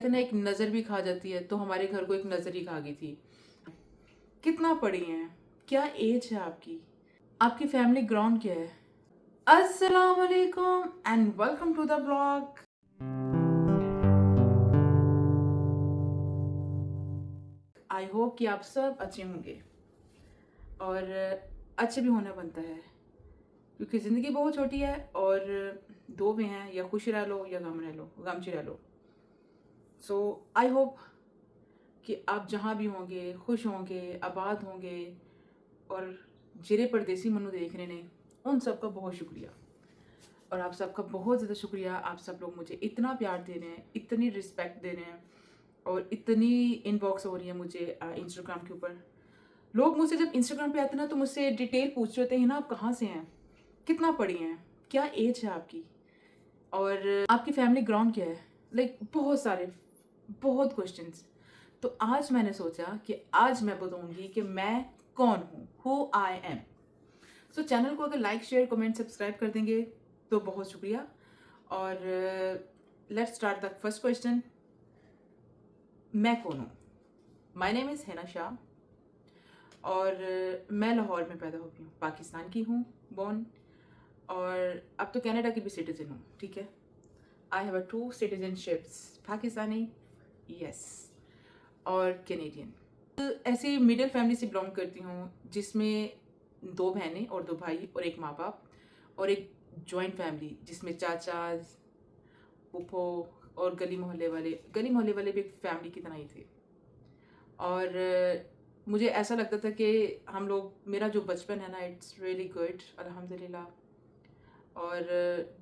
कहते ना एक नज़र भी खा जाती है, तो हमारे घर को एक नज़र ही खा गई थी। कितना पढ़ी हैं? क्या एज है आपकी? आपकी फैमिली ग्राउंड क्या है? अस्सलाम वालेकुम and welcome to the blog. I hope कि आप सब अच्छे होंगे और अच्छे भी होना बनता है, क्योंकि ज़िंदगी बहुत छोटी है और दो में हैं, या खुश रह लो या गम रह लो, गमची रह लो। सो आई होप कि आप जहाँ भी होंगे खुश होंगे, आबाद होंगे और जिरे परदेसी मनु देख रहे ने, उन सबका बहुत शुक्रिया। और आप सबका बहुत ज़्यादा शुक्रिया। आप सब लोग मुझे इतना प्यार दे रहे हैं, इतनी रिस्पेक्ट दे रहे हैं और इतनी इनबॉक्स हो रही है मुझे इंस्टाग्राम के ऊपर। लोग मुझसे जब इंस्टाग्राम पे आते हैं ना, तो मुझसे डिटेल पूछ रहे होते हैं ना, आप कहाँ से हैं, कितना पढ़ी हैं, क्या एज है आपकी, और आपकी फैमिली ग्राउंड क्या है। लाइक बहुत सारे, बहुत क्वेश्चंस। तो आज मैंने सोचा कि आज मैं बताऊंगी कि मैं कौन हूँ, who I M. So channel को अगर लाइक शेयर कमेंट सब्सक्राइब कर देंगे तो बहुत शुक्रिया। और let's start the first question. मैं कौन हूँ? My name is Hina Shah और मैं लाहौर में पैदा हुई हूँ, पाकिस्तान की हूँ बॉर्न, और अब तो कनाडा की भी सिटीज़न हूँ। ठीक है, I have a 2 citizenships, Pakistani yes और कैनेडियन। ऐसे मिडिल फैमिली से बिलोंग करती हूँ, जिसमें 2 बहनें और 2 भाई और 1 माँ बाप, और एक जॉइंट फैमिली जिसमें चाचा, फूफो और गली मोहल्ले वाले भी एक फैमिली की तरह ही थे। और मुझे ऐसा लगता था कि हम लोग, मेरा जो बचपन है ना, इट्स रियली गुड अल्हम्दुलिल्लाह। और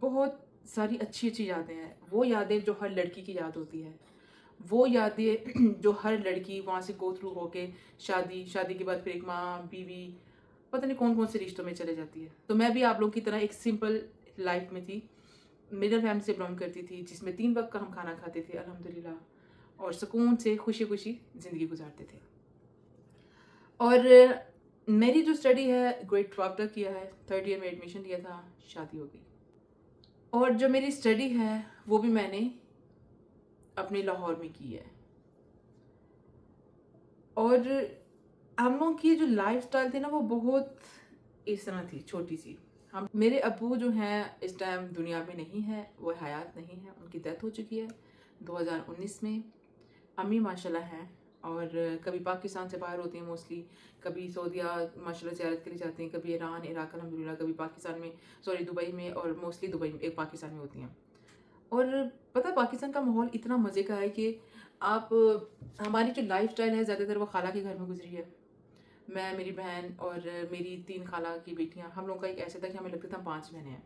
बहुत सारी अच्छी अच्छी यादें हैं, वो यादें जो हर लड़की की याद होती है, वो यादें जो हर लड़की वहाँ से गो थ्रू होके शादी के बाद फिर एक माँ बीवी, पता नहीं कौन कौन से रिश्तों में चले जाती है। तो मैं भी आप लोग की तरह एक सिंपल लाइफ में थी, मिडिल फैमिली से बिलोंग करती थी, जिसमें 3 वक्त का हम खाना खाते थे अल्हम्दुलिल्लाह, और सुकून से खुशी खुशी ज़िंदगी गुजारते थे। और मेरी जो स्टडी है, ग्रेड 12 तक किया है, 3rd ईयर में एडमिशन लिया था, शादी हो गई। और जो मेरी स्टडी है वो भी मैंने अपने लाहौर में की है। और हम लोग की जो लाइफ स्टाइल थी ना, वो बहुत इस तरह थी, छोटी सी। हम, मेरे अब्बू जो हैं इस टाइम दुनिया में नहीं है, वो हयात नहीं है, उनकी डेथ हो चुकी है 2019 में। अम्मी माशाल्लाह हैं, और कभी पाकिस्तान से बाहर होती हैं मोस्टली, कभी सऊदीया माशाल्लाह ज़ियारत के लिए जाती हैं, कभी ईरान इराक अल्हम्दुलिल्लाह, कभी पाकिस्तान में, सॉरी दुबई में, और मोस्टली दुबई में, एक पाकिस्तान में होती हैं। और पता है पाकिस्तान का माहौल इतना मज़े का है कि आप, हमारी जो लाइफ स्टाइल है ज़्यादातर वो खाला के घर में गुजरी है। मैं, मेरी बहन और मेरी 3 खाला की बेटियां, हम लोग का एक ऐसे था कि हमें लगता था हम 5 बहनें हैं।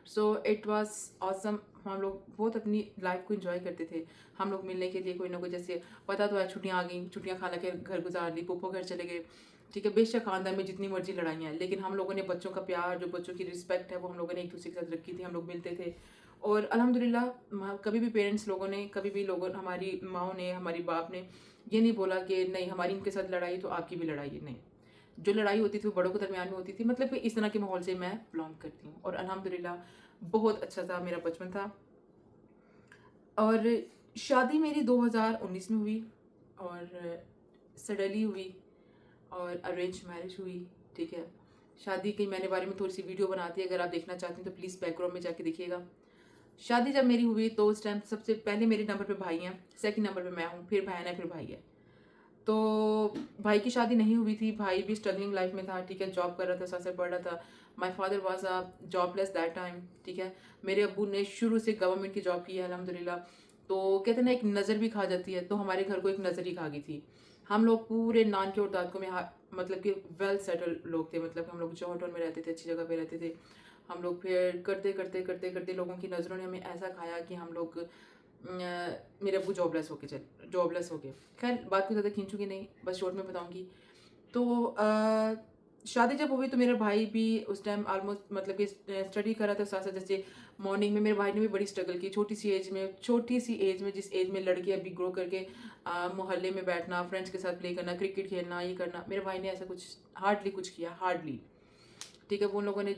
So it was awesome. हम लोग बहुत अपनी लाइफ को एंजॉय करते थे। हम लोग मिलने के लिए कोई ना कोई, जैसे पता तो है छुट्टियां आ गई, छुट्टियां खाला के घर गुजार ली, पुप्पो घर चले गए। ठीक है, बेशक खानदान में जितनी मर्जी लड़ाइयाँ हैं, लेकिन हम लोगों ने बच्चों का प्यार, जो बच्चों की रिस्पेक्ट है, वो हम लोगों ने एक दूसरे के साथ रखी थी। हम लोग मिलते थे और अल्हम्दुलिल्लाह कभी भी पेरेंट्स लोगों ने, कभी भी लोगों, हमारी माओ ने, हमारी बाप ने ये नहीं बोला कि नहीं हमारी इनके साथ लड़ाई तो आपकी भी लड़ाई है। नहीं, जो लड़ाई होती थी वो बड़ों के दरमियान में होती थी। मतलब कि इस तरह के माहौल से मैं बिलोंग करती हूँ, और अल्हम्दुलिल्लाह बहुत अच्छा था मेरा बचपन था। और शादी मेरी 2019 में हुई, और सडनली हुई, और अरेंज मैरिज हुई। ठीक है, शादी की मैंने बारे में थोड़ी सी वीडियो बनाती है, अगर आप देखना चाहते हैं तो प्लीज़ बैकग्राउंड में जाके देखिएगा। शादी जब मेरी हुई तो उस टाइम सबसे पहले मेरे नंबर पे भाई हैं, सेकंड नंबर पे मैं हूँ, फिर बहन है, फिर भाई है। तो भाई की शादी नहीं हुई थी, भाई भी स्ट्रगलिंग लाइफ में था। ठीक है, जॉब कर रहा था, साथ साथ पढ़ रहा था। My father was a jobless that time. ठीक है, मेरे अब्बू ने शुरू से गवर्नमेंट की जॉब की है अल्हम्दुलिल्लाह। तो कहते हैं ना एक नज़र भी खा जाती है, तो हमारे घर को एक नज़र ही खा गई थी। हम लोग पूरे नानके और दादकों में मतलब कि वेल सेटल्ड लोग थे, मतलब हम लोग जौहर टाउन में रहते थे, अच्छी जगह पे रहते थे हम लोग। फिर करते करते करते करते लोगों की नज़रों ने हमें ऐसा खाया कि हम लोग, मेरे अब्बू जॉबलेस हो गए। खैर बात को ज़्यादा खींचूंगी नहीं, बस शॉर्ट में बताऊंगी। तो शादी जब हुई तो मेरा भाई भी उस टाइम ऑलमोस्ट, मतलब कि स्टडी कर रहा था साथ साथ। जैसे मॉर्निंग में मेरे भाई ने भी बड़ी स्ट्रगल की, छोटी सी एज में, जिस एज में लड़के अभी ग्रो करके मोहल्ले में बैठना, फ्रेंड्स के साथ प्ले करना, क्रिकेट खेलना, ये करना, मेरे भाई ने ऐसा कुछ हार्डली कुछ किया, हार्डली। ठीक है, वो उन लोगों ने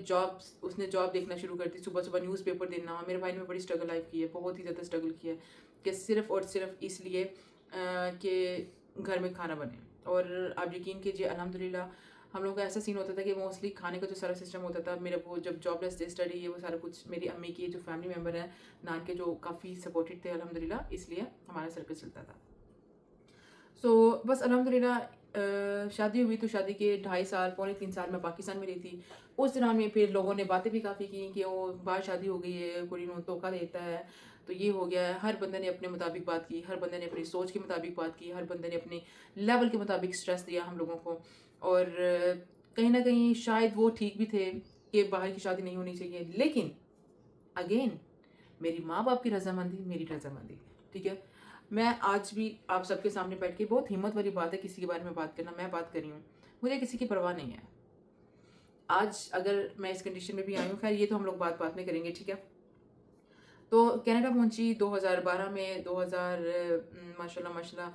उसने जॉब देखना शुरू कर दी, सुबह सुबह न्यूज़पेपर देना। मेरे भाई ने बड़ी स्ट्रगल लाइफ की है, बहुत ही ज़्यादा स्ट्रगल किया है। कि सिर्फ़ और सिर्फ इसलिए कि घर में खाना बने। और आप यकीन कीजिए अल्हम्दुलिल्लाह हम लोगों का ऐसा सीन होता था कि मोस्टली खाने का जो सारा सिस्टम होता था, मेरा वो जब जॉबलेस थे, स्टडी ये वो सारा कुछ, मेरी अम्मी की जो फैमिली मेम्बर हैं नान के, जो काफ़ी सपोर्टेड थे अल्हम्दुलिल्लाह, इसलिए हमारा सर्कल चलता था। बस अल्हम्दुलिल्लाह शादी हुई तो शादी के 2.5 साल, पौने 3 साल मैं पाकिस्तान में रही थी। उस दौरान में फिर लोगों ने बातें भी काफ़ी की कि वो बाहर शादी हो गई है, कुड़ी नूं धोखा देता है, तो ये हो गया है। हर बंदे ने अपने मुताबिक बात की, हर बंदे ने अपनी सोच के मुताबिक बात की, हर बंदे ने अपने लेवल के मुताबिक स्ट्रेस दिया हम लोगों को। और कहीं न कहीं शायद वो ठीक भी थे कि बाहर की शादी नहीं होनी चाहिए। लेकिन अगेन मेरी माँ-बाप की रज़ामंदी, मेरी रज़ामंदी, ठीक है? मैं आज भी आप सबके सामने बैठ के, बहुत हिम्मत वाली बात है किसी के बारे में बात करना, मैं बात कर रही हूँ। मुझे किसी की परवाह नहीं है। आज अगर मैं इस कंडीशन में भी आई हूँ, ख़ैर ये तो हम लोग बात-बात में करेंगे, ठीक है? तो कनाडा पहुँची 2012 में, 2000 माशाल्लाह माशाल्लाह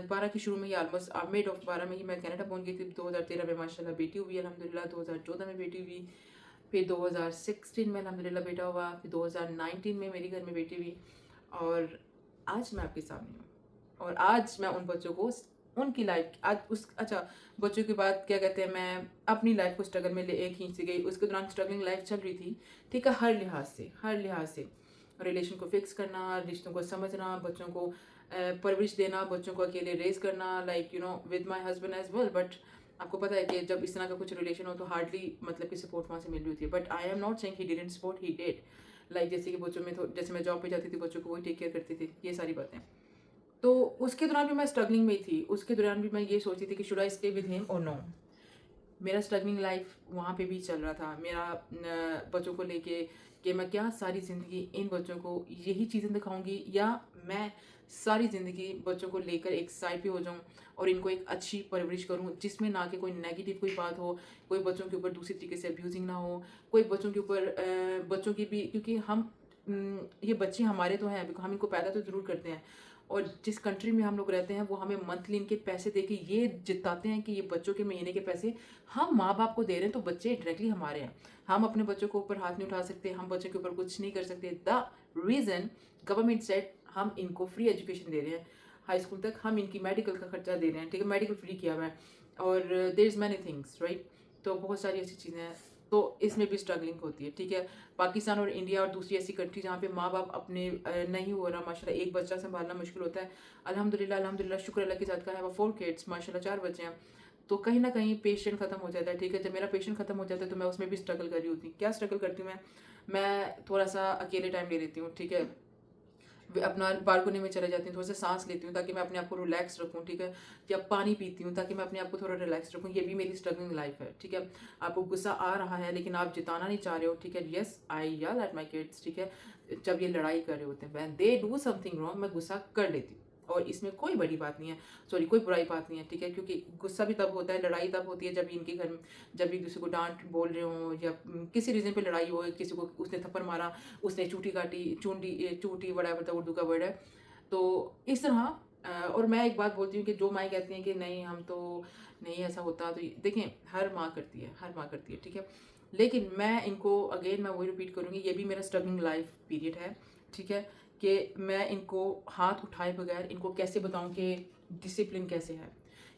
12 के शुरू में ही, ऑलमोस्ट मिड ऑफ 12 में ही मैं कनाडा पहुँच गई थी। 2013 में माशाल्लाह बेटी हुई अल्हम्दुलिल्लाह, 2014 में बेटी हुई, फिर 2016 में अल्हम्दुलिल्लाह बेटा हुआ, फिर 2019 में मेरे घर में बेटी हुई, और आज मैं आपके सामने हूँ। और आज मैं उन बच्चों को उनकी लाइफ आज उस अच्छा, बच्चों के बाद क्या कहते हैं, मैं अपनी लाइफ को स्ट्रगल में ले खींचती गई। उसके दौरान स्ट्रगलिंग लाइफ चल रही थी, ठीक है, हर लिहाज से रिलेशन को फिक्स करना, रिश्तों को समझना, बच्चों को परवरिश देना, बच्चों को अकेले रेज करना, like with my husband as well. But आपको पता है कि जब इस तरह का कुछ रिलेशन हो तो हार्डली मतलब कि सपोर्ट वहाँ से मिल रही होती है। But I am not saying he didn't support, he did. Like जैसे कि बच्चों में जैसे मैं जॉब पे जाती थी, बच्चों को वही टेक केयर करती थी, ये सारी बातें। तो उसके दौरान भी मैं स्ट्रगलिंग में ही थी। उसके दौरान भी मैं ये सोचती थी कि should I stay with him और नो। मेरा स्ट्रगलिंग लाइफ वहाँ पे भी चल रहा था, मेरा बच्चों को लेके कि मैं क्या सारी ज़िंदगी इन बच्चों को यही चीज़ें दिखाऊंगी, या मैं सारी ज़िंदगी बच्चों को लेकर एक साइड पे हो जाऊं और इनको एक अच्छी परवरिश करूं जिसमें ना कि कोई नेगेटिव कोई बात हो, कोई बच्चों के ऊपर दूसरी तरीके से अब्यूजिंग ना हो, कोई बच्चों के ऊपर बच्चों की भी, क्योंकि ये बच्चे हमारे तो हैं, हम इनको पैदा तो ज़रूर करते हैं, और जिस कंट्री में हम लोग रहते हैं वो हमें मंथली इनके पैसे दे के ये जिताते हैं कि ये बच्चों के महीने के पैसे हम माँ बाप को दे रहे हैं, तो बच्चे डायरेक्टली हमारे हैं। हम अपने बच्चों के ऊपर हाथ नहीं उठा सकते, हम बच्चों के ऊपर कुछ नहीं कर सकते। द रीज़न गवर्नमेंट सेट हम इनको फ्री एजुकेशन दे रहे हैं, हाई स्कूल तक हम इनकी मेडिकल का खर्चा दे रहे हैं, ठीक है, मेडिकल फ्री किया हुआ है, और there is many things right. तो बहुत सारी ऐसी चीज़ें हैं, तो इसमें भी स्ट्रगलिंग होती है, ठीक है। पाकिस्तान और इंडिया और दूसरी ऐसी कंट्री जहाँ पे माँ बाप अपने नहीं हो रहा, माशाल्लाह एक बच्चा संभालना मुश्किल होता है। अल्हम्दुलिल्लाह शुक्र अल्लाह की ज़ात का है, वो 4 किड्स माशाल्लाह 4 बच्चे हैं। तो कहीं न कहीं पेशेंट खत्म हो जाता है, ठीक है। जब मेरा पेशेंट खत्म हो जाता है तो मैं उसमें भी स्ट्रगल कर रही होती हूँ। क्या स्ट्रगल करती हूँ मैं थोड़ा-सा अकेले टाइम ले लेती हूँ, ठीक है। अपना बालकनी में चले जाती हूँ, थोड़ा सा सांस लेती हूँ ताकि मैं अपने आप को रिलैक्स रखूँ, ठीक है। या पानी पीती हूँ ताकि मैं अपने आप को थोड़ा रिलैक्स रखूँ। ये भी मेरी स्ट्रगलिंग लाइफ है, ठीक है। आपको गुस्सा आ रहा है लेकिन आप जिताना नहीं चाह रहे हो, ठीक है। Yes I yell at my kids, ठीक है। जब ये लड़ाई कर रहे होते हैं, when they do something wrong, मैं गुस्सा कर लेती हूँ, और इसमें कोई बड़ी बात नहीं है, सॉरी कोई बुराई बात नहीं है, ठीक है। क्योंकि गुस्सा भी तब होता है, लड़ाई तब होती है जब इनके घर में, जब एक दूसरे को डांट बोल रहे हो, या किसी रीज़न पे लड़ाई हो, किसी को उसने थप्पड़ मारा, उसने चूटी काटी, चूटी बड़ा मतलब उर्दू का वर्ड है। तो इस तरह और मैं एक बात बोलती हूँ कि जो माएँ कहती हैं कि नहीं हम तो नहीं ऐसा होता, तो देखें हर माँ करती है, हर माँ करती है, ठीक है। लेकिन मैं इनको अगेन मैं वही रिपीट करूँगी, ये भी मेरा स्ट्रगलिंग लाइफ पीरियड है, ठीक है। कि मैं इनको हाथ उठाए बगैर इनको कैसे बताऊँ कि डिसिप्लिन कैसे है,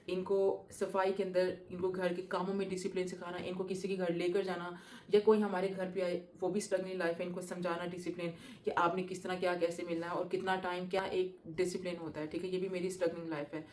इनको सफाई के अंदर, इनको घर के कामों में डिसिप्लिन सिखाना, इनको किसी के घर लेकर जाना, या कोई हमारे घर पे आए वो भी स्ट्रगलिंग लाइफ है, इनको समझाना डिसिप्लिन कि आपने किस तरह क्या कैसे मिलना है और कितना टाइम क्या एक डिसिप्लिन होता है, ठीक है। ये भी मेरी स्ट्रगलिंग लाइफ है।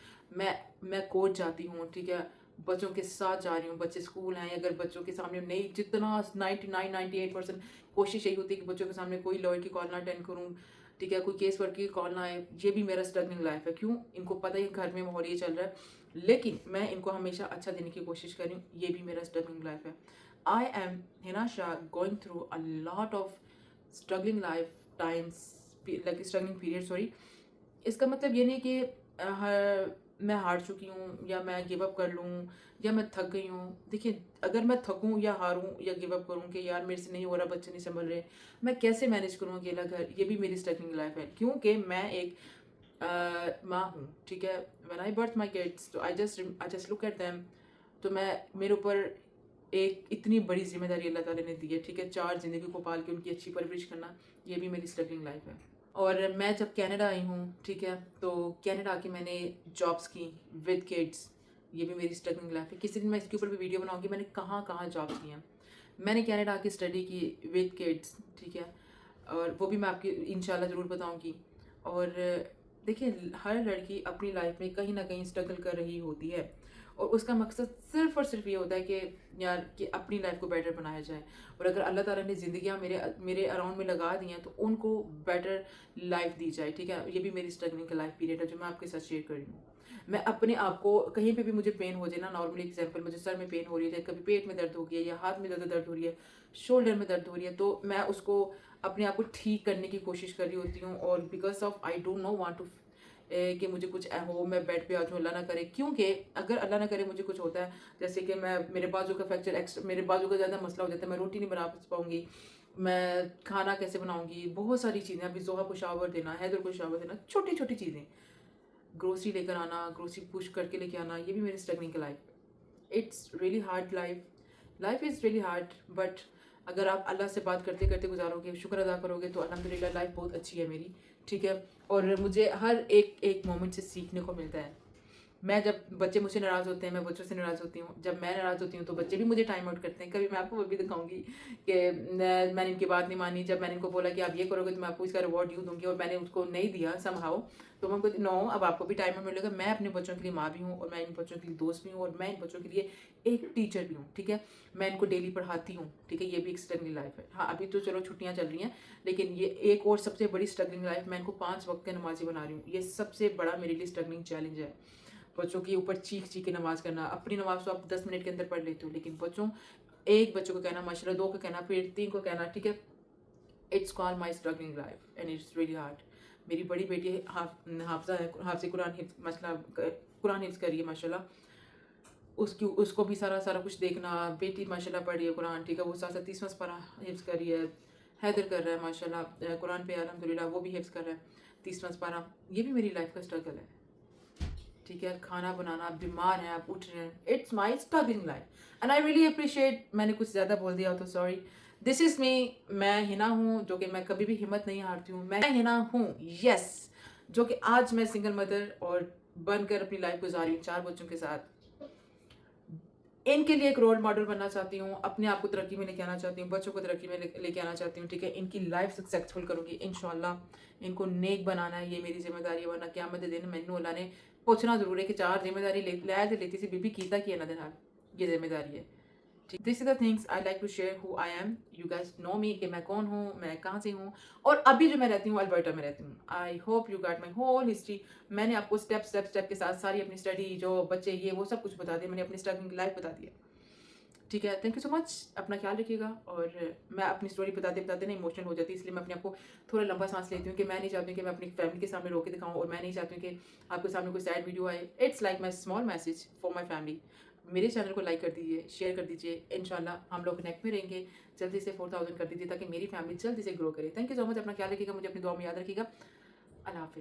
मैं कोर्ट जाती हूँ, ठीक है, बच्चों के साथ जा रही हूँ, बच्चे स्कूल हैं, अगर बच्चों के सामने नहीं, जितना 99-98% कोशिश यही होती है कि बच्चों के सामने कोई लॉयर की कॉल ना अटेंड करूँ, ठीक है, कोई केस वर्क की कॉल ना आए। ये भी मेरा स्ट्रगलिंग लाइफ है। क्यों? इनको पता है घर में माहौल ये चल रहा है, लेकिन मैं इनको हमेशा अच्छा देने की कोशिश कर रही हूँ, ये भी मेरा स्ट्रगलिंग लाइफ है। I am Hina Shah going through a lot of struggling life times, like struggling period, sorry. इसका मतलब ये नहीं कि मैं हार चुकी हूँ या मैं गिव अप कर लूँ या मैं थक गई हूँ। देखिए अगर मैं थकूँ या हारूँ या गिव अप करूँ कि यार मेरे से नहीं हो रहा, बच्चे नहीं संभल रहे, मैं कैसे मैनेज करूँ अकेला घर, ये भी मेरी स्ट्रगलिंग लाइफ है। क्योंकि मैं एक माँ हूँ, ठीक है। When I birth my kids, तो I just look at them, तो मैं मेरे ऊपर एक इतनी बड़ी जिम्मेदारी अल्लाह ताला ने दी है, ठीक है। 4 ज़िंदगी को पाल के उनकी अच्छी परवरिश करना, ये भी मेरी स्ट्रगलिंग लाइफ है। और मैं जब कनाडा आई हूँ, ठीक है, तो कनाडा आके मैंने जॉब्स की विद किड्स। ये भी मेरी स्ट्रगलिंग लाइफ है, किसी दिन मैं इसके ऊपर भी वीडियो बनाऊंगी मैंने कहाँ कहाँ जॉब्स की हैं। मैंने कनाडा आके स्टडी की विद किड्स, ठीक है, और वो भी मैं आपकी इंशाल्लाह ज़रूर बताऊंगी। और देखिए, हर लड़की अपनी लाइफ में कहीं ना कहीं स्ट्रगल कर रही होती है, और उसका मकसद सिर्फ और सिर्फ ये होता है कि यार कि अपनी लाइफ को बेटर बनाया जाए। और अगर अल्लाह ताला ने ज़िंदगियाँ मेरे मेरे अराउंड में लगा दी हैं तो उनको बेटर लाइफ दी जाए, ठीक है। ये भी मेरी स्ट्रगलिंग का लाइफ पीरियड है जो मैं आपके साथ शेयर कर रही हूँ। मैं अपने आप को कहीं पे भी मुझे पेन हो जाए ना, नॉर्मली एग्जांपल मुझे सर में पेन हो रही है, कभी पेट में दर्द हो गया या हाथ में ज़्यादा दर्द हो रही है, शोल्डर में दर्द हो रही है, तो मैं उसको अपने आप को ठीक करने की कोशिश कर रही होती हूँ। और because of I don't know want to कि मुझे कुछ हो, मैं बेड पे आ जाऊँ, अल्लाह ना करे, क्योंकि अगर अल्लाह ना करे मुझे कुछ होता है, जैसे कि मैं मेरे बाजू का फ्रैक्चर एक्स्ट्रा, मेरे बाजू का ज़्यादा मसला हो जाता है, मैं रोटी नहीं बना पाऊंगी, मैं खाना कैसे बनाऊंगी, बहुत सारी चीज़ें, अभी जोहा को शावर देना, हैदर को शावर देना, छोटी छोटी चीज़ें, ग्रोसरी लेकर आना, ग्रोसरी पुश करके लेके आना, ये भी मेरी स्ट्रगलिंग का life. It's really hard life, life is really hard, but अगर आप अल्लाह से बात करते करते गुजारोगे, शुक्र अदा करोगे, तो अल्हम्दुलिल्लाह लाइफ बहुत अच्छी है मेरी, ठीक है। और मुझे हर एक एक मोमेंट से सीखने को मिलता है। मैं जब बच्चे मुझसे नाराज़ होते हैं, मैं बच्चों से नाराज़ होती हूँ, जब मैं नाराज़ होती हूँ तो बच्चे भी मुझे टाइम आउट करते हैं। कभी मैं आपको वो भी दिखाऊंगी कि मैंने इनकी बात नहीं मानी, जब मैंने इनको बोला कि आप ये करोगे तो मैं आपको इसका रिवॉर्ड यूँ दूंगी, और मैंने उसको नहीं दिया समहाउ, तो मैं उनको नो, अब आपको भी टाइम आउट मिलेगा। मैं अपने बच्चों के लिए माँ भी हूँ, और मैं इन बच्चों के लिए दोस्त भी हूँ, और मैं इन बच्चों के लिए एक टीचर भी हूँ, ठीक है। मैं इनको डेली पढ़ाती हूँ, ठीक है, ये भी एक स्ट्रगलिंग लाइफ है। हाँ, अभी तो चलो छुट्टियाँ चल रही हैं, लेकिन ये एक और सबसे बड़ी स्ट्रगलिंग लाइफ, मैं इनको 5 वक्त के नमाजी बना रही हूँ। ये सबसे बड़ा मेरे लिए स्ट्रगलिंग चैलेंज है। बच्चों के ऊपर चीख चीख के नमाज करना, अपनी नमाज तो आप 10 मिनट के अंदर पढ़ लेते हो, लेकिन बच्चों, एक बच्चों को कहना माशाल्लाह, 2 को कहना, फिर 3 को कहना, ठीक है। It's call my struggling life and it's really hard. मेरी बड़ी बेटी हाफजा है, हाफजे कुरान हिफ्ज, मतलब कुरान हिफ्ज करी है माशाल्लाह, उसकी उसको भी सारा सारा कुछ देखना। बेटी माशाल्लाह पढ़ी है कुरान, ठीक है, वो साथ साथ 30वां पारा हिफ्ज करी है। हैदर कर रहा है माशाल्लाह कुरान पे अल्हम्दुलिल्लाह, वो भी हिफ्ज कर रहा है 30वां पारा। ये भी मेरी लाइफ का स्ट्रगल है, ठीक है। खाना बनाना, आप बीमार हैं, आप उठ रहे हैं, it's my struggling life and I really appreciate. मैंने कुछ ज़्यादा बोल दिया हो तो सॉरी। This is me. मैं हिना हूँ, जो कि मैं कभी भी हिम्मत नहीं हारती हूँ। मैं हिना हूँ, यस, जो कि आज मैं सिंगल मदर और बनकर अपनी लाइफ गुजारी हूँ 4 बच्चों के साथ। इनके लिए एक रोल मॉडल बनना चाहती हूँ, अपने आप को तरक्की में लेके आना चाहती हूँ, बच्चों को तरक्की में लेके आना चाहती हूँ, ठीक है। इनकी लाइफ सक्सेसफुल करूँगी इंशाल्लाह। इनको नेक बनाना है, ये मेरी जिम्मेदारी है, वरना क़यामत दे दिन मैनू अल्लाह ने पूछना जरूर है कि 4 जिम्मेदारी लै ते लेती सी बीबी कीता की इन्हां दे नाल। ये जिम्मेदारी है। This is the things I like to share who I am. You guys know me कि मैं कौन हूँ, मैं कहाँ से हूँ, और अभी जो मैं रहती हूँ अल्बर्टा में रहती हूँ। I hope you got my whole history. मैंने आपको स्टेप स्टेप स्टेप के साथ सारी अपनी स्टडी, जो बच्चे, ये वो सब कुछ बता दिया, मैंने अपनी स्ट्रगलिंग लाइफ बता दी है, ठीक है। थैंक यू सो मच, अपना ख्याल रखिएगा। और मैं अपनी स्टोरी बताते बताते ना इमोशनल हो जाती है, इसलिए मैं अपने आप को थोड़ा लंबा सांस लेती हूँ कि मैं नहीं चाहती हूँ कि मैं अपनी फैमिली के सामने रो के दिखाऊँ, और मैं नहीं चाहती हूँ कि आपके सामने कोई सैड वीडियो आए। It's like my small message for my family. मेरे चैनल को लाइक कर दीजिए, शेयर कर दीजिए, इंशाल्लाह हम लोग कनेक्ट में रहेंगे। जल्दी से 4000 कर दीजिए ताकि मेरी फैमिली जल्दी से ग्रो करे। थैंक यू सो मच, अपना ख्याल रखिएगा, मुझे अपनी दुआ में याद रखिएगा। अल्लाह हाफिज़।